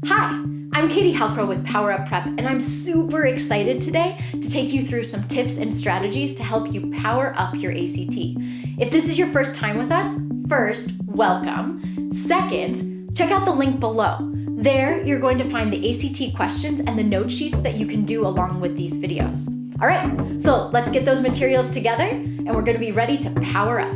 Hi, I'm Katie Halcrow with Power Up Prep, and I'm super excited today to take you through some tips and strategies to help you power up your ACT. If this is your first time with us, first, welcome. Second, check out the link below. There, you're going to find the ACT questions and the note sheets that you can do along with these videos. All right, so let's get those materials together, and we're going to be ready to power up.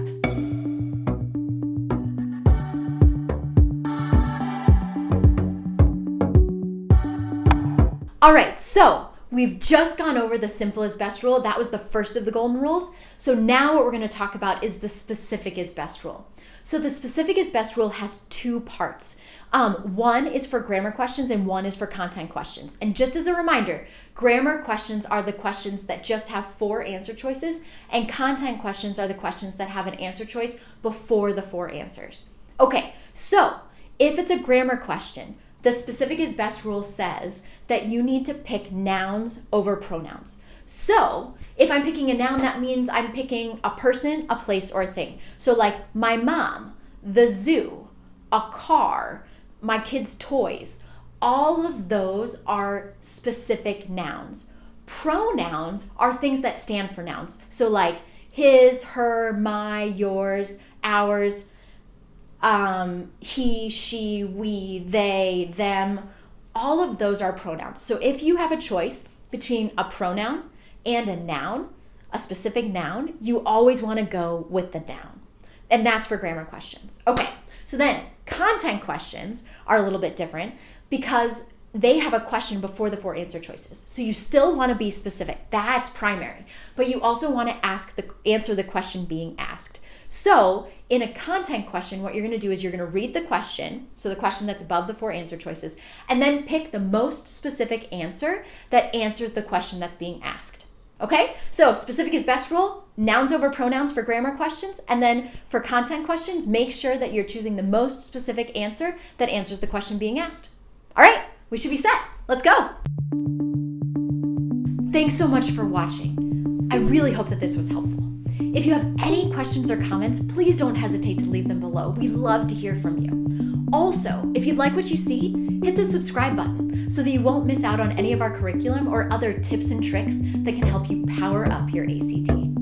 All right, so we've just gone over the simple is best rule. That was the first of the golden rules. So now what we're going to talk about is the specific is best rule. So the specific is best rule has two parts. One is for grammar questions and one is for content questions. And just as a reminder, grammar questions are the questions that just have 4 answer choices, and content questions are the questions that have an answer choice before the 4 answers. Okay, so if it's a grammar question, the specific is best rule says that you need to pick nouns over pronouns. So if I'm picking a noun, that means I'm picking a person, a place, or a thing. So like my mom, the zoo, a car, my kids' toys, all of those are specific nouns. Pronouns are things that stand for nouns. So like his, her, my, yours, ours, he, she, we, they, them, all of those are pronouns. So if you have a choice between a pronoun and a noun, a specific noun, you always want to go with the noun. And that's for grammar questions. Okay, so then content questions are a little bit different because they have a question before the 4 answer choices. So you still want to be specific. That's primary. But you also want to answer the question being asked. So in a content question, what you're going to do is you're going to read the question, so the question that's above the 4 answer choices, and then pick the most specific answer that answers the question that's being asked. Okay? So specific is best rule, nouns over pronouns for grammar questions, and then for content questions, make sure that you're choosing the most specific answer that answers the question being asked. All right, we should be set. Let's go. Thanks so much for watching. I really hope that this was helpful. If you have any questions or comments, please don't hesitate to leave them below. We love to hear from you. Also, if you like what you see, hit the subscribe button so that you won't miss out on any of our curriculum or other tips and tricks that can help you power up your ACT.